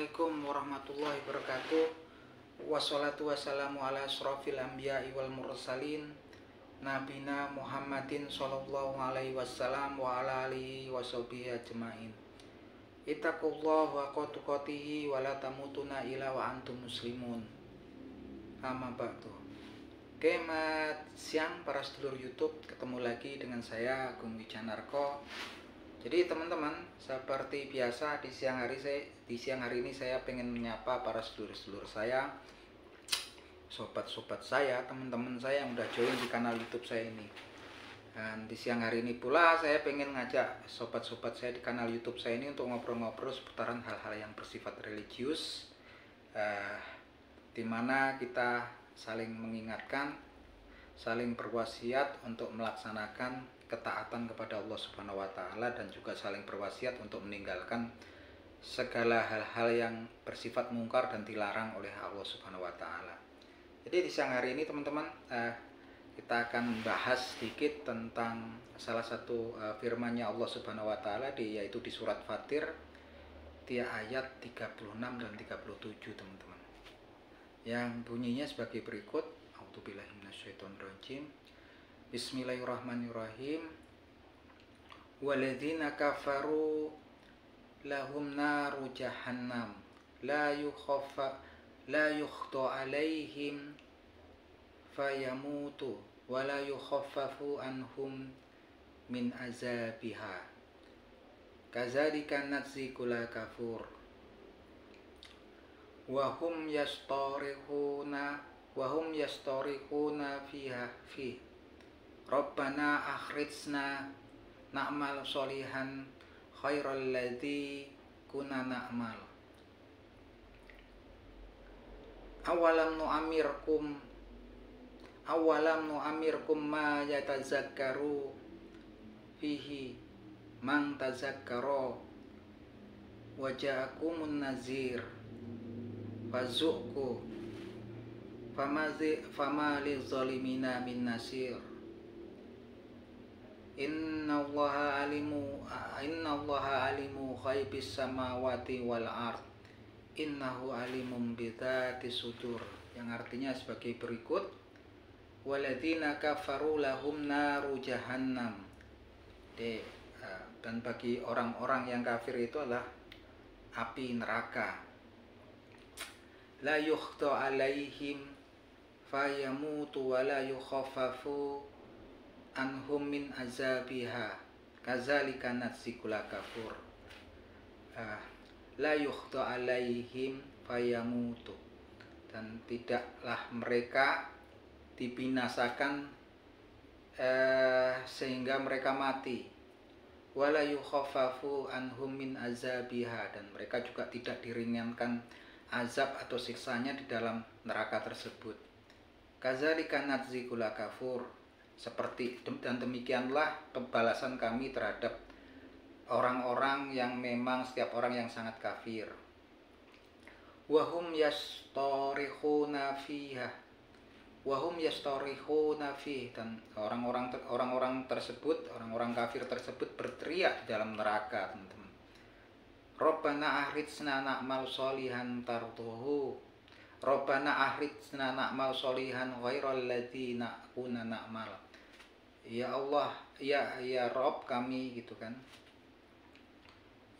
Assalamualaikum warahmatullahi wabarakatuh. Wassalatu wassalamu ala asrofil anbiya'i wal mursalin Nabina Muhammadin sallallahu alaihi wasallam wa ala alihi wa sahbihi ajma'in. Ittaqullah wa qatuqatihi wa la tamutuna ila wa antum muslimun. Amma ba'du. Selamat siang para sedulur YouTube, ketemu lagi dengan saya Agung Wijanarko. Jadi teman-teman, seperti biasa di siang hari ini saya pengen menyapa para sedulur-sedulur saya, sobat-sobat saya, teman-teman saya yang udah join di kanal YouTube saya ini. Dan di siang hari ini pula saya pengen ngajak sobat-sobat saya di kanal YouTube saya ini untuk ngobrol-ngobrol seputaran hal-hal yang bersifat religius, dimana kita saling mengingatkan, saling berwasiat untuk melaksanakan ketaatan kepada Allah Subhanahu wa taala, dan juga saling berwasiat untuk meninggalkan segala hal-hal yang bersifat mungkar dan dilarang oleh Allah Subhanahu wa taala. Jadi di siang hari ini teman-teman, kita akan bahas sedikit tentang salah satu firman-Nya Allah Subhanahu wa taala yaitu di surat Fatir di ayat 36 dan 37 teman-teman. Yang bunyinya sebagai berikut. A'udzubillahi minasyaitonirrajim. Bismillahirrahmanirrahim. Walladzina kafaru lahum naru jahannam la yukhta alaihim fayamutu wa la yukhaffafu anhum min azabiha kadzalika najzi kulla kafur wa hum yastarihuna fi Rabbana akhrijna na'mal sholihan khairal ladzi kunna na'mal. Awalam nu'amirkum ma yatazakkaru fihi man tazakkara wa ja'akumun nazir fazuqu fama lizalimina min nasir. Innallaha alimu ghaibis samawati wal ard innahu alimum bidzatis sudur, yang artinya sebagai berikut. Walladzina kafaru lahum naru jahannam, dan bagi orang-orang yang kafir itu adalah api neraka. La yukhta alaihim fayamutu wa la yukhaffafu anhum min azabiha kadzalika najzi kulla kafur. La yukhta alaihim fayamutu, dan tidaklah mereka dibinasakan sehingga mereka mati. Wala yukhaffafu anhum min azabiha, dan mereka juga tidak diringankan azab atau siksanya di dalam neraka tersebut. Kadzalika najzi kulla kafur, seperti dan demikianlah pembalasan kami terhadap orang-orang yang memang setiap orang yang sangat kafir. Wahum yastarihuna fiha, dan orang-orang tersebut, orang-orang kafir tersebut berteriak di dalam neraka, teman-teman. Rabbana akhrijna na'mal sholihan tarduhu, Rabbana akhrijna na'mal sholihan ghairal ladzi kunna na'mal. Ya Allah, ya Rabb kami, gitu kan.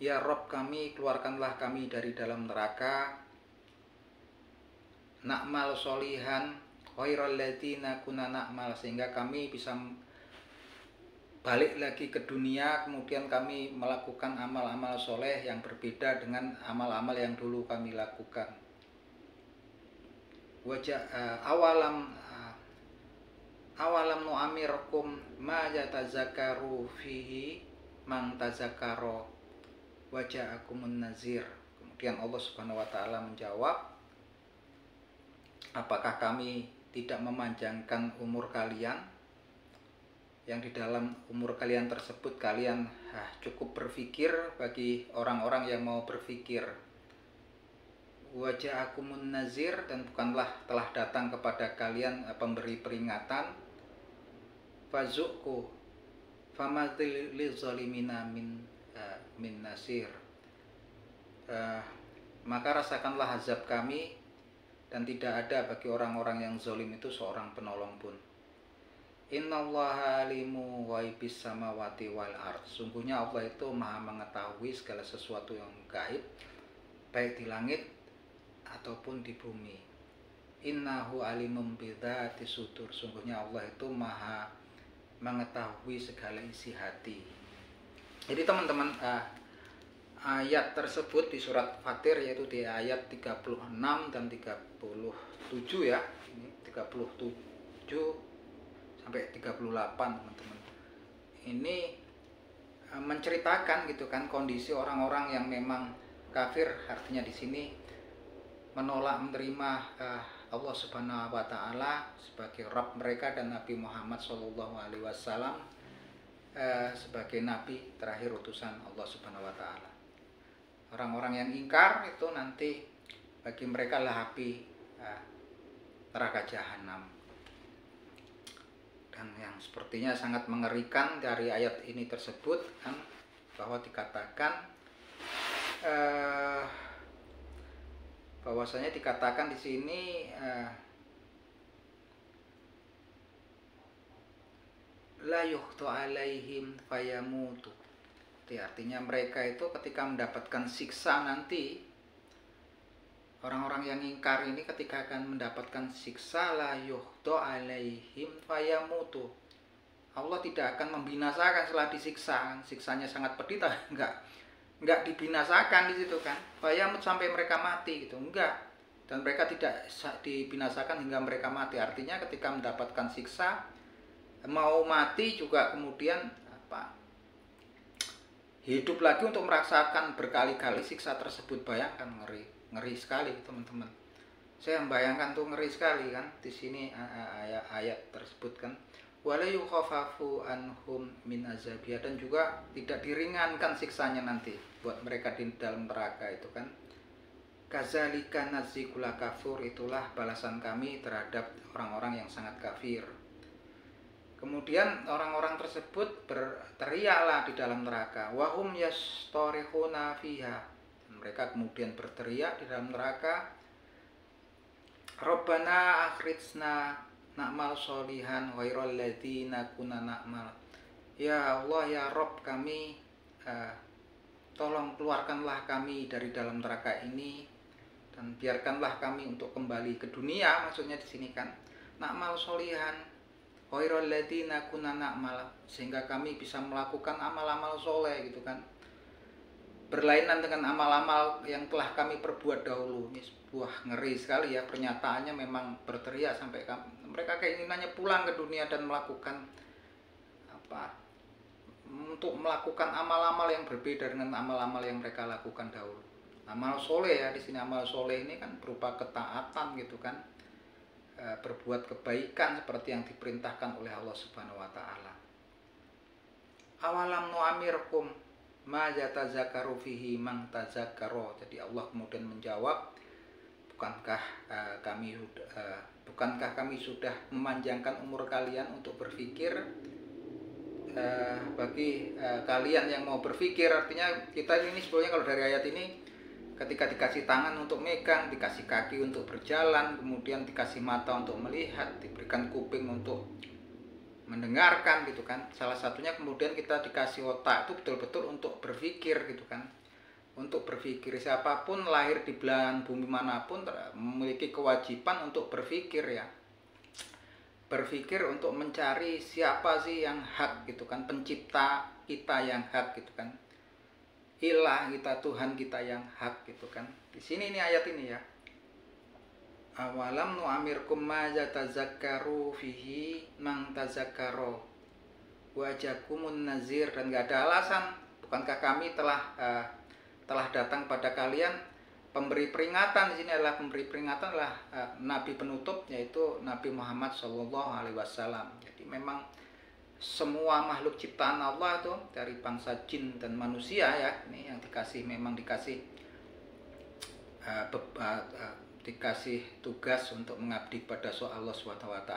Ya Rabb kami, keluarkanlah kami dari dalam neraka. Na'mal sholihan ghairal ladzi kunna na'mal, sehingga kami bisa balik lagi ke dunia, kemudian kami melakukan amal-amal soleh yang berbeda dengan amal-amal yang dulu kami lakukan. Awalam nu'amirkum ma yatazakkaru fihi man tazakkara wa ja'akumun nazir. Kemudian Allah Subhanahu wa taala menjawab, apakah kami tidak memanjangkan umur kalian, yang di dalam umur kalian tersebut kalian cukup berpikir, bagi orang-orang yang mau berpikir. Wa ja'akumun nazir, dan bukanlah telah datang kepada kalian pemberi peringatan. Fazuqu famadzil lizalimina min nasir. maka rasakanlah azab kami, dan tidak ada bagi orang-orang yang zalim itu seorang penolong pun. Innallaha alimu ghaibis samawati wal ard. Sungguhnya Allah itu maha mengetahui segala sesuatu yang gaib, baik di langit ataupun di bumi. Innahu alimum bidzati sudur. Sungguhnya Allah itu maha mengetahui segala isi hati. Jadi teman-teman, ayat tersebut di surat Fatir, yaitu di ayat 36 dan 37 ya. Ini 37 sampai 38 teman-teman. Ini menceritakan gitu kan kondisi orang-orang yang memang kafir, artinya di sini menolak menerima Allah Subhanahu wa taala sebagai Rabb mereka dan Nabi Muhammad SAW sebagai nabi terakhir utusan Allah Subhanahu wa taala. Orang-orang yang ingkar itu nanti bagi mereka lah api neraka jahanam. Dan yang sepertinya sangat mengerikan dari ayat ini tersebut kan, bahwa dikatakan bahwasanya dikatakan di sini la yukhtu alaihim fayamutu. Artinya mereka itu ketika mendapatkan siksa nanti, orang-orang yang ingkar ini ketika akan mendapatkan siksa, la yukhtu alaihim fayamutu. Allah tidak akan membinasakan setelah disiksa, siksanya sangat pedih, enggak dibinasakan di situ kan. Fayamut sampai mereka mati gitu, enggak. Dan mereka tidak dibinasakan hingga mereka mati. Artinya ketika mendapatkan siksa, mau mati juga kemudian hidup lagi untuk merasakan berkali-kali siksa tersebut. Bayangkan, ngeri sekali teman-teman. Saya membayangkan tuh ngeri sekali kan di sini ayat tersebut kan. Wala yukhafafu anhum min azabiyah, dan juga tidak diringankan siksanya nanti buat mereka di dalam neraka itu kan. Kazalika nazikul kafur, itulah balasan kami terhadap orang-orang yang sangat kafir. Kemudian orang-orang tersebut berteriaklah di dalam neraka. Wahum yastorihuna fiha. Mereka kemudian berteriak di dalam neraka. Rabbana akhrijna na'mal sholihan ghairal ladzina kunna na'mal. Ya Allah, ya Rabb kami, tolong keluarkanlah kami dari dalam neraka ini dan biarkanlah kami untuk kembali ke dunia. Maksudnya di sini kan na'mal sholihan ghairul ladzina kunna na'mal, sehingga kami bisa melakukan amal-amal soleh gitu kan, berlainan dengan amal-amal yang telah kami perbuat dahulu. Ini sebuah ngeri sekali ya, pernyataannya memang berteriak sampai mereka keinginannya pulang ke dunia dan melakukan untuk melakukan amal-amal yang berbeda dengan amal-amal yang mereka lakukan dahulu. Amal soleh ya, di sini amal soleh ini kan berupa ketaatan gitu kan, berbuat kebaikan seperti yang diperintahkan oleh Allah Subhanahu wa taala. Awalam nu'amirkum ma yatazakkaru fihi man tazakkara. Jadi Allah kemudian menjawab, bukankah kami sudah memanjangkan umur kalian untuk berpikir, bagi kalian yang mau berpikir. Artinya kita ini sebetulnya kalau dari ayat ini, ketika dikasih tangan untuk megang, dikasih kaki untuk berjalan, kemudian dikasih mata untuk melihat, diberikan kuping untuk mendengarkan gitu kan. Salah satunya kemudian kita dikasih otak itu betul-betul untuk berpikir gitu kan. Untuk berpikir, siapapun lahir di belahan bumi manapun memiliki kewajiban untuk berpikir ya. Berpikir untuk mencari siapa sih yang hak gitu kan, pencipta kita yang hak gitu kan. Ilah kita, Tuhan kita yang hak gitu kan. Di sini ini ayat ini ya. Awalam nu'amirkum ma yatazakkaru fihi man tazakkara wa jakumun nazir. Dan enggak ada alasan, bukankah kami telah datang pada kalian pemberi peringatan. Di sini adalah pemberi peringatan adalah nabi penutup, yaitu Nabi Muhammad SAW. Jadi memang semua makhluk ciptaan Allah itu dari bangsa jin dan manusia ya, ini yang memang dikasih tugas untuk mengabdi pada Allah SWT.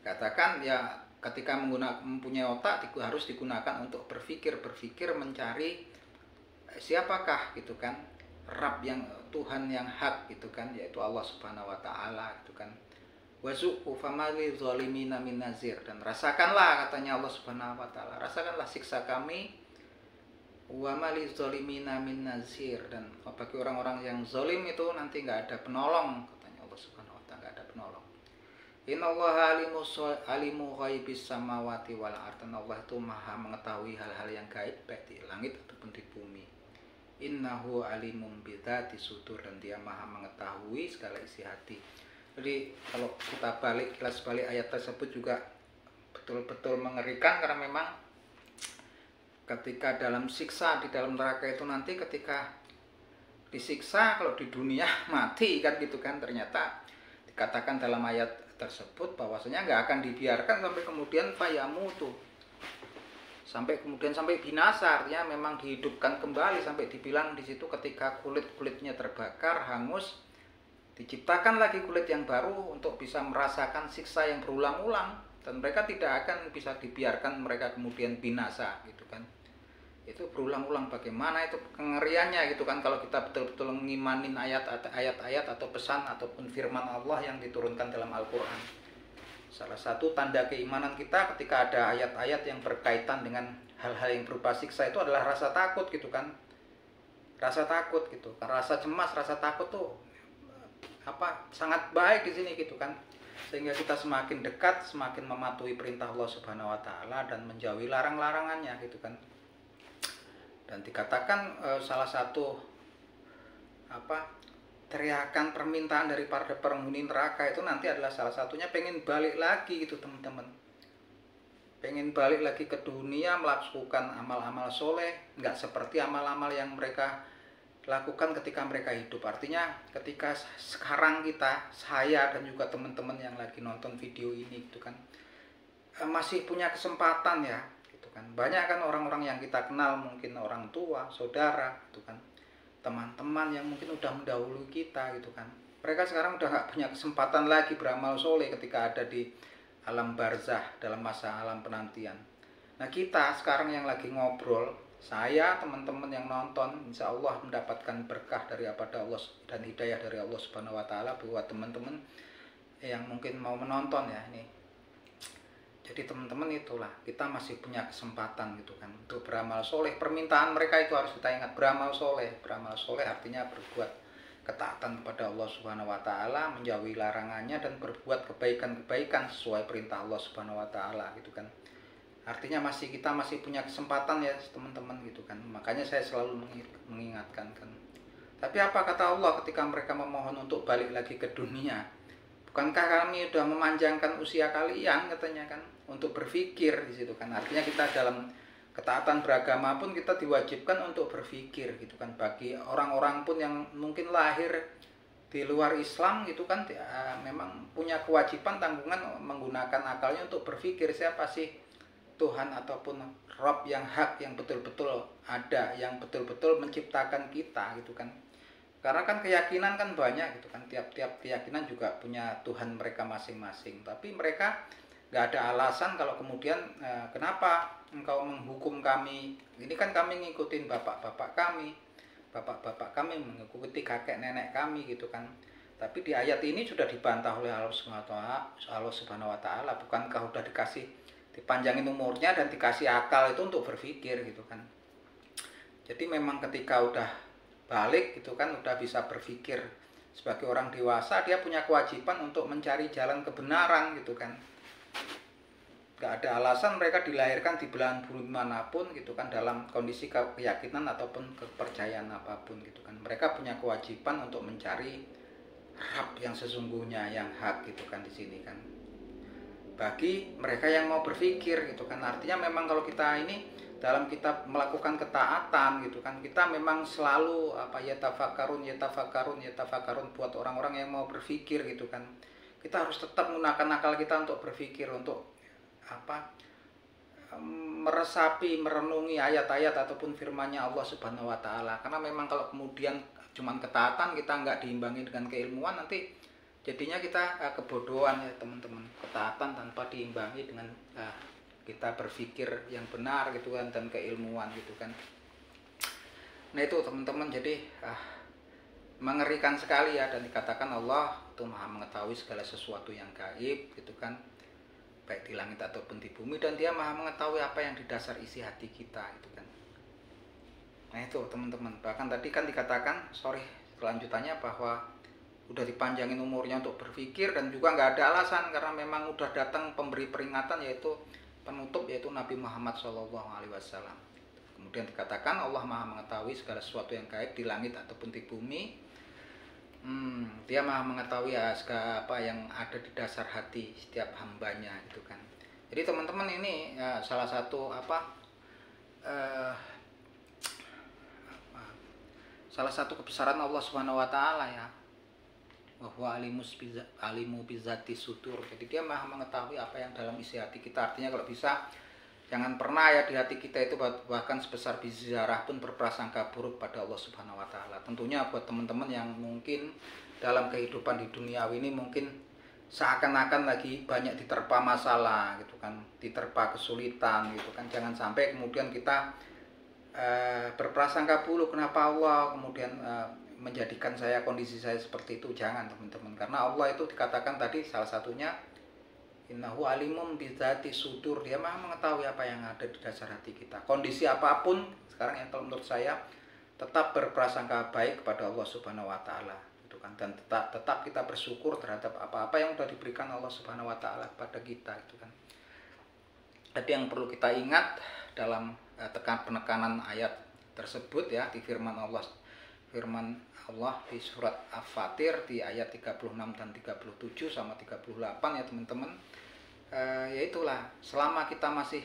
Dikatakan ya, ketika mempunyai otak harus digunakan untuk berpikir mencari siapakah gitu kan Rabb yang Tuhan yang hak gitu kan, yaitu Allah Subhanahu wa taala gitu kan. Wazuqu famali zalimina min nazir, dan rasakanlah katanya Allah Subhanahu wa taala, rasakanlah siksa kami, wa mali zalimina min nazir, dan bagi orang-orang yang zalim itu nanti nggak ada penolong katanya Allah Subhanahu wa taala, nggak ada penolong. Innallaha alimu ghaibis samawati wal ardh, Allah itu maha mengetahui hal-hal yang gaib baik di langit ataupun di bumi. Innahu alimum bidzati sudur, dan dia maha mengetahui segala isi hati. Jadi kalau kita kilas balik ayat tersebut juga betul-betul mengerikan, karena memang ketika dalam siksa di dalam neraka itu nanti ketika disiksa, kalau di dunia mati kan gitu kan, ternyata dikatakan dalam ayat tersebut bahwasanya nggak akan dibiarkan sampai kemudian fayamutu, sampai binasa, artinya memang dihidupkan kembali, sampai dibilang di situ ketika kulitnya terbakar hangus, diciptakan lagi kulit yang baru untuk bisa merasakan siksa yang berulang-ulang, dan mereka tidak akan bisa dibiarkan mereka kemudian binasa gitu kan. Itu berulang-ulang, bagaimana itu kengeriannya gitu kan, kalau kita betul-betul mengimanin ayat-ayat atau pesan ataupun firman Allah yang diturunkan dalam Al-Quran. Salah satu tanda keimanan kita ketika ada ayat-ayat yang berkaitan dengan hal-hal yang berupa siksa itu adalah rasa takut gitu kan. Rasa takut gitu, rasa cemas, rasa takut tuh sangat baik di sini gitu kan, sehingga kita semakin dekat, semakin mematuhi perintah Allah Subhanahu wa taala dan menjauhi larang-larangannya gitu kan. Dan dikatakan salah satu teriakan permintaan dari para penghuni neraka itu nanti adalah salah satunya pengen balik lagi gitu teman-teman, pengen balik lagi ke dunia melakukan amal-amal soleh, nggak seperti amal-amal yang mereka lakukan ketika mereka hidup. Artinya ketika sekarang saya dan juga teman-teman yang lagi nonton video ini gitu kan, masih punya kesempatan ya gitu kan. Banyak kan orang-orang yang kita kenal, mungkin orang tua, saudara gitu kan, teman-teman yang mungkin udah mendahului kita gitu kan, mereka sekarang udah nggak punya kesempatan lagi beramal soleh ketika ada di alam barzah, dalam masa alam penantian. Nah kita sekarang yang lagi ngobrol, saya, teman-teman yang nonton, insya Allah mendapatkan berkah dari Allah dan hidayah dari Allah Subhanahu wa taala buat teman-teman yang mungkin mau menonton ya ini. Jadi teman-teman, itulah kita masih punya kesempatan gitu kan untuk beramal soleh. Permintaan mereka itu harus kita ingat, beramal soleh. Beramal soleh artinya berbuat ketaatan kepada Allah Subhanahu wa taala, menjauhi larangannya, dan berbuat kebaikan-kebaikan sesuai perintah Allah Subhanahu wa taala gitu kan. Artinya kita masih punya kesempatan ya teman-teman gitu kan. Makanya saya selalu mengingatkan kan. Tapi apa kata Allah ketika mereka memohon untuk balik lagi ke dunia? Bukankah kami sudah memanjangkan usia kalian katanya kan, untuk berpikir di situ kan. Artinya kita dalam ketaatan beragama pun kita diwajibkan untuk berpikir gitu kan. Bagi orang-orang pun yang mungkin lahir di luar Islam gitu kan, memang punya kewajiban, tanggungan menggunakan akalnya untuk berpikir siapa sih Tuhan ataupun Rabb yang hak, yang betul-betul ada, yang betul-betul menciptakan kita gitu kan. Karena kan keyakinan kan banyak gitu kan, tiap-tiap keyakinan juga punya Tuhan mereka masing-masing. Tapi mereka nggak ada alasan kalau kemudian kenapa engkau menghukum kami, ini kan kami ngikutin bapak-bapak kami mengikuti kakek nenek kami gitu kan. Tapi di ayat ini sudah dibantah oleh Allah Subhanahu wa taala, bukankah sudah dipanjangin umurnya dan dikasih akal itu untuk berpikir gitu kan. Jadi memang ketika udah balik gitu kan, udah bisa berpikir sebagai orang dewasa, dia punya kewajiban untuk mencari jalan kebenaran gitu kan. Gak ada alasan mereka dilahirkan di belahan bumi manapun gitu kan, dalam kondisi keyakinan ataupun kepercayaan apapun gitu kan. Mereka punya kewajiban untuk mencari Rabb yang sesungguhnya, yang hak gitu kan di sini kan. Bagi mereka yang mau berpikir gitu kan. Artinya memang kalau kita ini dalam kita melakukan ketaatan gitu kan, kita memang selalu yatafakarun buat orang-orang yang mau berpikir gitu kan. Kita harus tetap menggunakan akal kita untuk berpikir, untuk meresapi, merenungi ayat-ayat ataupun firman-Nya Allah Subhanahu wa taala. Karena memang kalau kemudian cuman ketaatan kita nggak diimbangi dengan keilmuan, nanti jadinya kita kebodohan ya teman-teman. Ketaatan tanpa diimbangi dengan kita berpikir yang benar gitu kan, dan keilmuan gitu kan. Nah itu teman-teman, jadi mengerikan sekali ya, dan dikatakan Allah itu maha mengetahui segala sesuatu yang gaib gitu kan, baik di langit ataupun di bumi, dan dia maha mengetahui apa yang di dasar isi hati kita gitu kan. Nah itu teman-teman, bahkan tadi kan dikatakan kelanjutannya bahwa udah dipanjangin umurnya untuk berpikir, dan juga nggak ada alasan karena memang udah datang pemberi peringatan, yaitu penutup, yaitu Nabi Muhammad SAW. Kemudian dikatakan Allah maha mengetahui segala sesuatu yang gaib di langit ataupun di bumi. Dia maha mengetahui ya segala apa yang ada di dasar hati setiap hambanya gitu kan. Jadi teman-teman, ini ya, salah satu salah satu kebesaran Allah Subhanahu wa taala ya, bahwa alimu bizati sudur. Jadi dia maha mengetahui apa yang dalam isi hati kita. Artinya kalau bisa jangan pernah ya di hati kita itu bahkan sebesar biji zarah pun berprasangka buruk pada Allah Subhanahu wa taala. Tentunya buat teman-teman yang mungkin dalam kehidupan di dunia ini mungkin seakan-akan lagi banyak diterpa masalah gitu kan, diterpa kesulitan gitu kan. Jangan sampai kemudian kita berprasangka buruk, kenapa Allah kemudian menjadikan kondisi saya seperti itu. Jangan teman-teman, karena Allah itu dikatakan tadi salah satunya innahu alimum bizati sudur, dia maha mengetahui apa yang ada di dasar hati kita. Kondisi apapun sekarang yang menurut saya tetap berprasangka baik kepada Allah Subhanahu wa taala gitu kan, dan tetap kita bersyukur terhadap apa-apa yang sudah diberikan Allah Subhanahu wa taala kepada kita gitu kan. Tapi yang perlu kita ingat dalam penekanan ayat tersebut ya, di firman Allah di surat Al-Fatir di ayat 36 dan 37 sama 38 ya teman-teman. Yaitulah, selama kita masih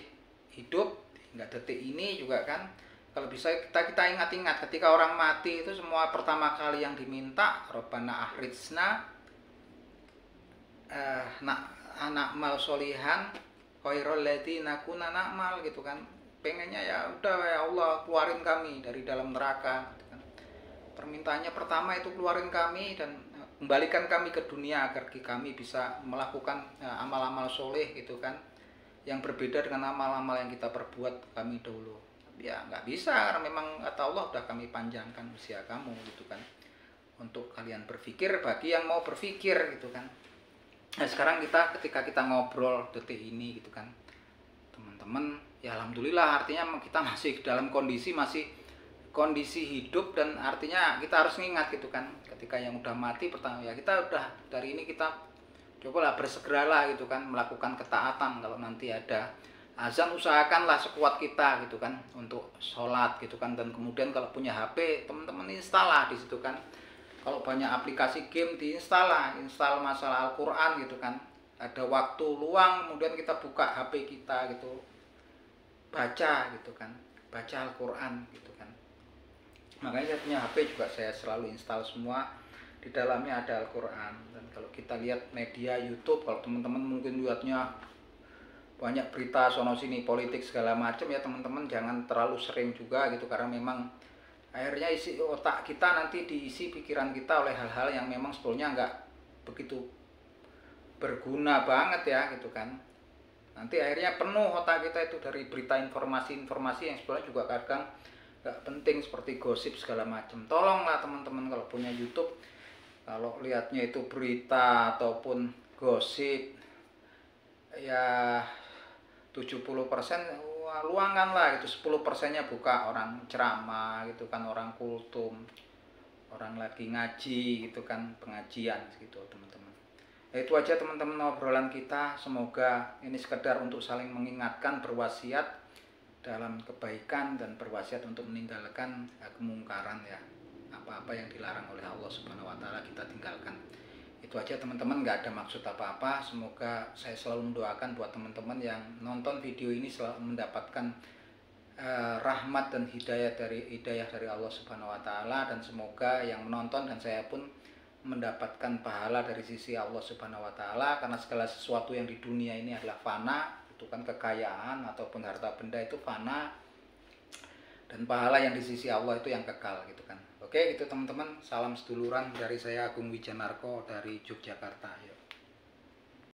hidup hingga detik ini juga kan, kalau bisa kita ingat-ingat ketika orang mati itu semua pertama kali yang diminta Rabbana akhrijna anak mal solihan khairul lati nakuna na'mal gitu kan. Pengennya ya udah ya Allah keluarin kami dari dalam neraka gitu kan. Permintaannya pertama itu keluarin kami dan kembalikan kami ke dunia agar kami bisa melakukan amal-amal soleh gitu kan, yang berbeda dengan amal-amal yang kita perbuat kami dahulu. Ya nggak bisa, karena memang kata Allah udah kami panjangkan usia kamu gitu kan, untuk kalian berpikir bagi yang mau berpikir gitu kan. Nah sekarang ketika kita ngobrol detik ini gitu kan teman-teman, ya alhamdulillah, artinya kita masih dalam kondisi hidup, dan artinya kita harus ingat gitu kan, ketika yang udah mati pertama ya kita udah dari ini kita cobalah bersegeralah gitu kan melakukan ketaatan. Kalau nanti ada azan usahakanlah sekuat kita gitu kan untuk sholat gitu kan, dan kemudian kalau punya HP teman-teman install lah di situ kan. Kalau banyak aplikasi game install masalah Al-Quran gitu kan. Ada waktu luang kemudian kita buka HP kita gitu, baca gitu kan, baca Al-Quran gitu kan. Makanya saya punya HP juga saya selalu install semua, di dalamnya ada Al-Quran. Dan kalau kita lihat media YouTube, kalau teman-teman mungkin lihatnya banyak berita sono sini politik segala macam ya teman-teman, jangan terlalu sering juga gitu, karena memang akhirnya isi otak kita nanti diisi pikiran kita oleh hal-hal yang memang sebetulnya nggak begitu berguna banget ya gitu kan. Nanti akhirnya penuh otak kita itu dari berita informasi-informasi yang sebenarnya juga kadang nggak penting, seperti gosip segala macam. Tolonglah teman-teman kalau punya YouTube, kalau lihatnya itu berita ataupun gosip ya 70% luangkan lah itu, 10%-nya buka orang ceramah gitu kan, orang kultum, orang lagi ngaji gitu kan, pengajian gitu teman-teman. Ya, itu aja teman-teman obrolan kita, semoga ini sekedar untuk saling mengingatkan, berwasiat dalam kebaikan dan berwasiat untuk meninggalkan kemungkaran ya, apa-apa yang dilarang oleh Allah Subhanahu wa taala kita tinggalkan. Itu aja teman-teman, nggak ada maksud apa-apa. Semoga saya selalu mendoakan buat teman-teman yang nonton video ini selalu mendapatkan rahmat dan hidayah dari Allah Subhanahu wa taala, dan semoga yang menonton dan saya pun mendapatkan pahala dari sisi Allah Subhanahu wa taala, karena segala sesuatu yang di dunia ini adalah fana, itu kan kekayaan ataupun harta benda itu fana, dan pahala yang di sisi Allah itu yang kekal gitu kan. Oke, itu teman-teman, salam seduluran dari saya Agung Wijanarko dari Yogyakarta.